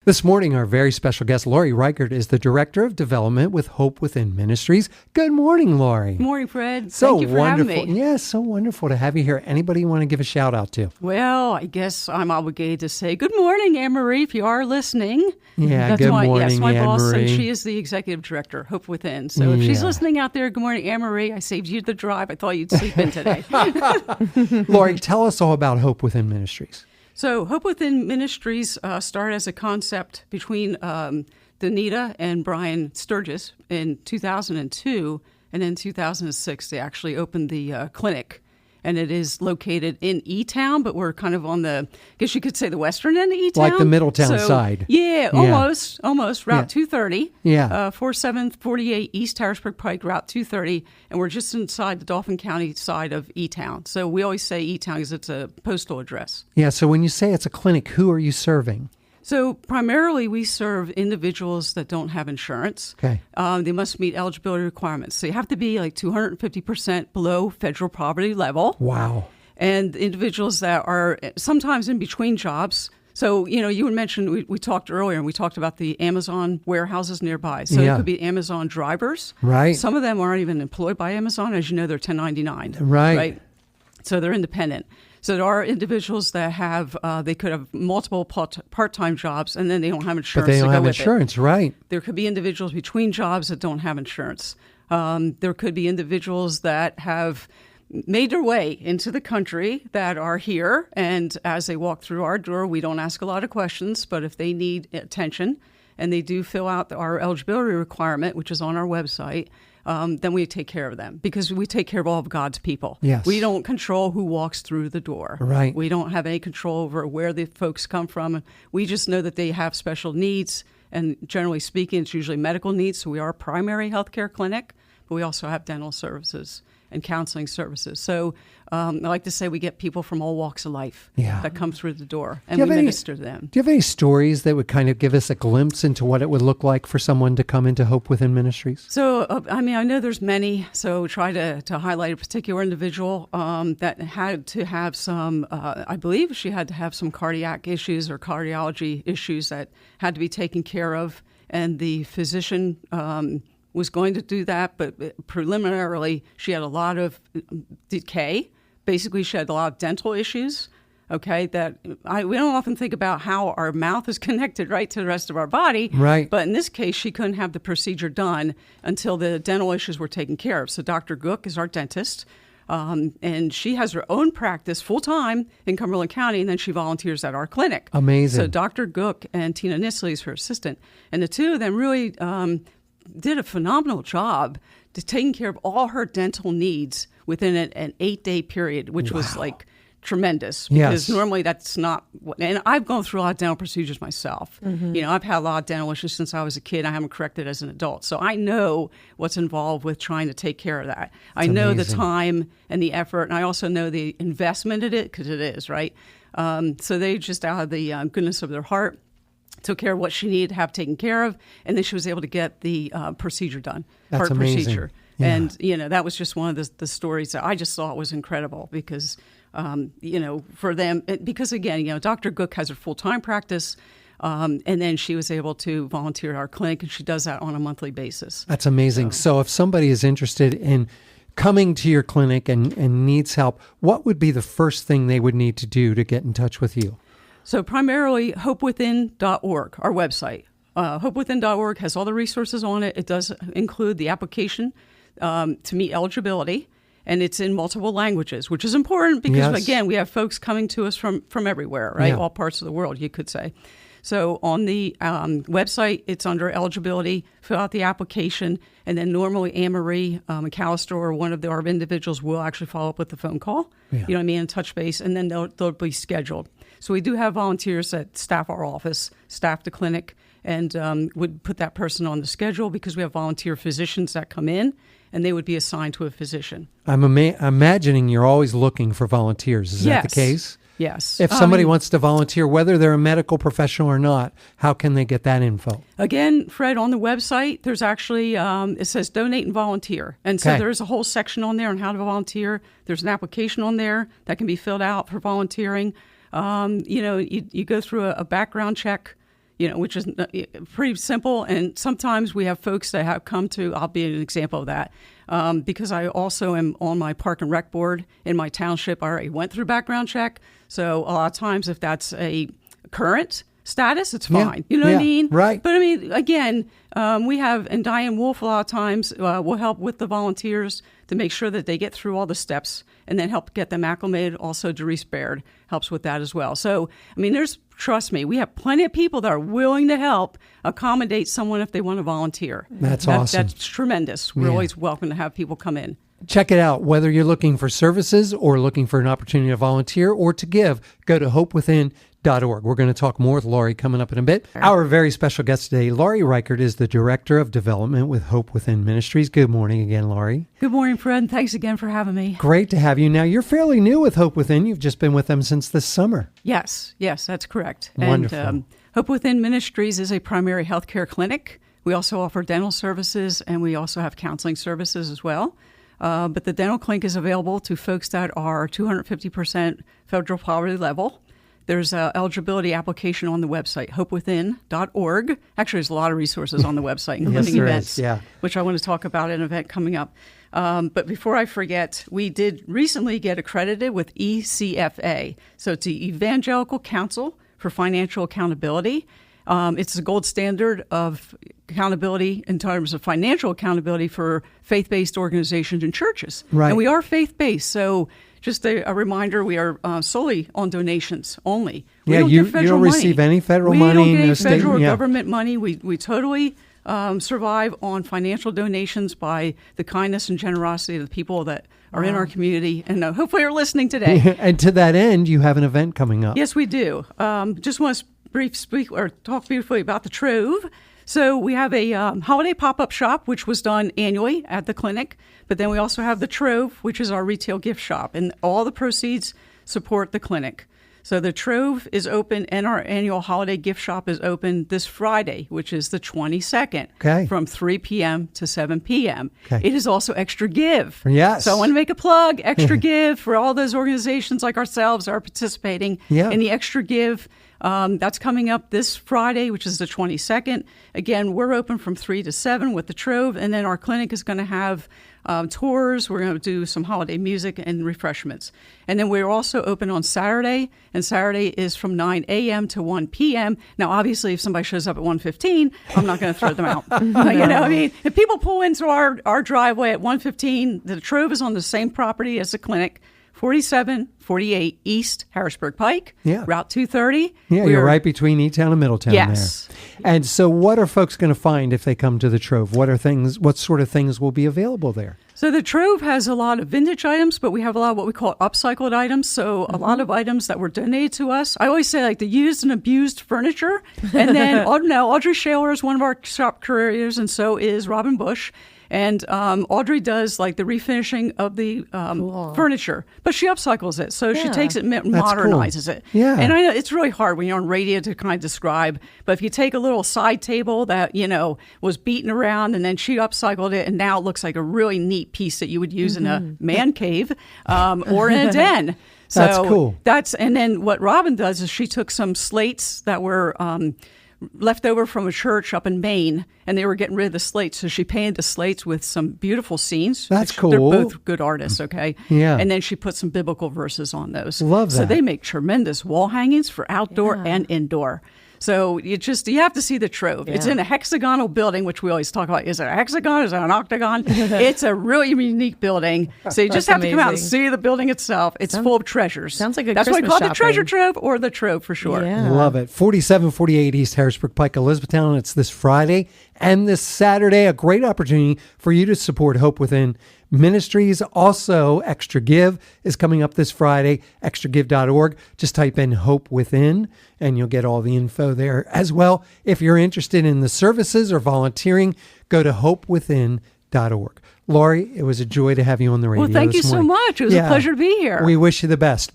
This morning, our very special guest, Laurie Reichert, is the Director of Development with Hope Within Ministries. Good morning, Laurie. Good morning, Fred. So Thank you for wonderful. having me. Yes, so wonderful to have you here. Anybody you want to give a shout out to? Well, I guess I'm obligated to say good morning, Anne-Marie, if you are listening. Yeah, That's good my, morning, yes, my boss, and Anne-Marie. she is the Executive Director, Hope Within. So if she's Yeah. listening out there, good morning, Anne-Marie. I saved you the drive. I thought you'd sleep in today. Laurie, tell us all about Hope Within Ministries. So Hope Within Ministries started as a concept between Danita and Brian Sturgis in 2002, and in 2006 they actually opened the clinic. And it is located in E-Town, but we're kind of on the, I guess you could say the western end of E-Town. Like the Middletown side. Yeah, almost. Route 230. Yeah. 4748 East Harrisburg Pike, Route 230. And we're just inside the Dauphin County side of E-Town. So we always say E-Town because it's a postal address. Yeah, so when you say it's a clinic, who are you serving? So primarily we serve individuals that don't have insurance. Okay. They must meet eligibility requirements. So you have to be like 250% below federal poverty level. Wow. And individuals that are sometimes in between jobs. So, you had mentioned, we talked earlier, and we talked about the Amazon warehouses nearby. So Yeah. it could be Amazon drivers. Right. Some of them aren't even employed by Amazon. As you know, they're 1099. Right. So they're independent. So there are individuals that have, they could have multiple part-time jobs, and then they don't have insurance But they to don't go have with insurance, right? There could be individuals between jobs that don't have insurance. There could be individuals that have made their way into the country that are here, and as they walk through our door, we don't ask a lot of questions, but if they need attention and they do fill out our eligibility requirement, which is on our website, then we take care of them because we take care of all of God's people. Yes. We don't control who walks through the door. Right. We don't have any control over where the folks come from. We just know that they have special needs, and generally speaking, it's usually medical needs. So we are a primary healthcare clinic, but we also have dental services and counseling services. So I like to say we get people from all walks of life that come throrough the door, and we minister to them. Do you have any stories that would kind of give us a glimpse into what it would look like for someone to come into Hope Within Ministries? So, I know there's many, so try to highlight a particular individual that had to have some, I believe she had to have some cardiac issues or cardiology issues that had to be taken care of, and the physician was going to do that, but preliminarily she had a lot of decay. Basically, she had a lot of dental issues, okay, that we don't often think about how our mouth is connected right to the rest of our body. Right. But in this case, she couldn't have the procedure done until the dental issues were taken care of. So Dr. Gook is our dentist, and she has her own practice full-time in Cumberland County, and then she volunteers at our clinic. Amazing. So Dr. Gook and Tina Nisley is her assistant, and the two of them really did a phenomenal job to taking care of all her dental needs within an 8-day period, which was like tremendous. Because normally that's not, and I've gone through a lot of dental procedures myself. Mm-hmm. I've had a lot of dental issues since I was a kid. I haven't corrected as an adult. So I know what's involved with trying to take care of that. I know the time and the effort, and I also know the investment in it, because it is, right? So they just, out of the goodness of their heart, took care of what she needed to have taken care of, and then she was able to get the procedure done. That's heart amazing. Procedure. Yeah. And, that was just one of the stories that I just thought was incredible because, for them, because again, Dr. Gook has her full-time practice, and then she was able to volunteer at our clinic, and she does that on a monthly basis. That's amazing. So if somebody is interested in coming to your clinic and needs help, what would be the first thing they would need to do to get in touch with you? So primarily hopewithin.org, our website. Hopewithin.org has all the resources on it. It does include the application to meet eligibility, and it's in multiple languages, which is important because, again, we have folks coming to us from everywhere, right? Yeah. All parts of the world, you could say. So on the website, it's under eligibility, fill out the application, and then normally Anne-Marie McAllister or one of our individuals will actually follow up with the phone call, and touch base, and then they'll be scheduled. So we do have volunteers that staff our office, staff the clinic, and would put that person on the schedule because we have volunteer physicians that come in, and they would be assigned to a physician. I'm imagining you're always looking for volunteers. Is that the case? Yes. If somebody wants to volunteer, whether they're a medical professional or not, how can they get that info? Again, Fred, on the website, there's actually, it says donate and volunteer. And so there's a whole section on there on how to volunteer. There's an application on there that can be filled out for volunteering. You go through a background check. which is pretty simple. And sometimes we have folks that have come to, I'll be an example of that, because I also am on my park and rec board in my township. I already went through background check. So a lot of times if that's a current status, it's fine. You know what I mean? Right. But I mean, again, we have, and Diane Wolf a lot of times will help with the volunteers to make sure that they get through all the steps and then help get them acclimated. Also, Doris Baird helps with that as well. So, I mean, trust me, we have plenty of people that are willing to help accommodate someone if they want to volunteer. That's awesome. That's tremendous. We're always welcome to have people come in. Check it out. Whether you're looking for services or looking for an opportunity to volunteer or to give, go to hopewithin.org. We're going to talk more with Laurie coming up in a bit. Our very special guest today, Laurie Reichert, is the Director of Development with Hope Within Ministries. Good morning again, Laurie. Good morning, Fred, and thanks again for having me. Great to have you. Now, you're fairly new with Hope Within. You've just been with them since this summer. Yes, that's correct. Wonderful. And Hope Within Ministries is a primary healthcare clinic. We also offer dental services, and we also have counseling services as well. But the dental clinic is available to folks that are 250% federal poverty level. There's an eligibility application on the website, hopewithin.org. Actually, there's a lot of resources on the website, including events, which I want to talk about an event coming up. But before I forget, we did recently get accredited with ECFA. So it's the Evangelical Council for Financial Accountability. It's the gold standard of accountability in terms of financial accountability for faith-based organizations and churches. Right. And we are faith-based, so just a reminder, we are solely on donations only. We don't get federal you don't receive any federal money. We don't get any federal government money. We totally survive on financial donations by the kindness and generosity of the people that are in our community and hopefully are listening today. And to that end, you have an event coming up. Yes, we do. Just want to talk briefly about the Trove. So we have a holiday pop-up shop, which was done annually at the clinic. But then we also have the Trove, which is our retail gift shop. And all the proceeds support the clinic. So the Trove is open and our annual holiday gift shop is open this Friday, which is the 22nd, from 3 p.m. to 7 p.m. It is also Extra Give. Yes. So I want to make a plug, Extra Give, for all those organizations like ourselves that are participating in the Extra Give. That's coming up this Friday, which is the 22nd. Again, we're open from 3 to 7 with the Trove, and then our clinic is going to have tours. We're going to do some holiday music and refreshments. And then we're also open on Saturday, and Saturday is from 9 a.m. to 1 p.m. Now, obviously, if somebody shows up at 1:15, I'm not going to throw them out. If people pull into our driveway at 1:15, the Trove is on the same property as the clinic, 4748 East Harrisburg Pike, Route 230. Yeah, you're right between E-Town and Middletown there. And so what are folks going to find if they come to the Trove? What sort of things will be available there? So the Trove has a lot of vintage items, but we have a lot of what we call upcycled items. So a lot of items that were donated to us. I always say like the used and abused furniture. And then Audrey Shaler is one of our shop curators, and so is Robin Bush. And Audrey does like the refinishing of the furniture, but she upcycles it. So she takes it and modernizes it. Yeah. And I know it's really hard when you're on radio to kind of describe, but if you take a little side table that, was beaten around and then she upcycled it and now it looks like a really neat piece that you would use in a man cave or in a den. So that's cool. And then what Robin does is she took some slates that were left over from a church up in Maine, and they were getting rid of the slates. So she painted the slates with some beautiful scenes. That's cool. They're both good artists, okay? Yeah. And then she put some biblical verses on those. Love that. So they make tremendous wall hangings for outdoor and indoor. So you have to see the Trove. It's in a hexagonal building, which we always talk about. Is it a hexagon? Is it an octagon? It's a really unique building. So you just have to come out and see the building itself. It's full of treasures. Sounds like That's Christmas why we call it the shopping. Treasure Trove or the Trove for sure. Yeah. Love it. 4748 East Harrisburg Pike, Elizabethtown. It's this Friday and this Saturday. A great opportunity for you to support Hope Within Ministries. Also, Extra Give is coming up this Friday, extragive.org. Just type in Hope Within and you'll get all the info there as well. If you're interested in the services or volunteering, go to hopewithin.org. Laurie, it was a joy to have you on the radio. Well, thank you this so morning. much. It was a pleasure to be here. We wish you the best.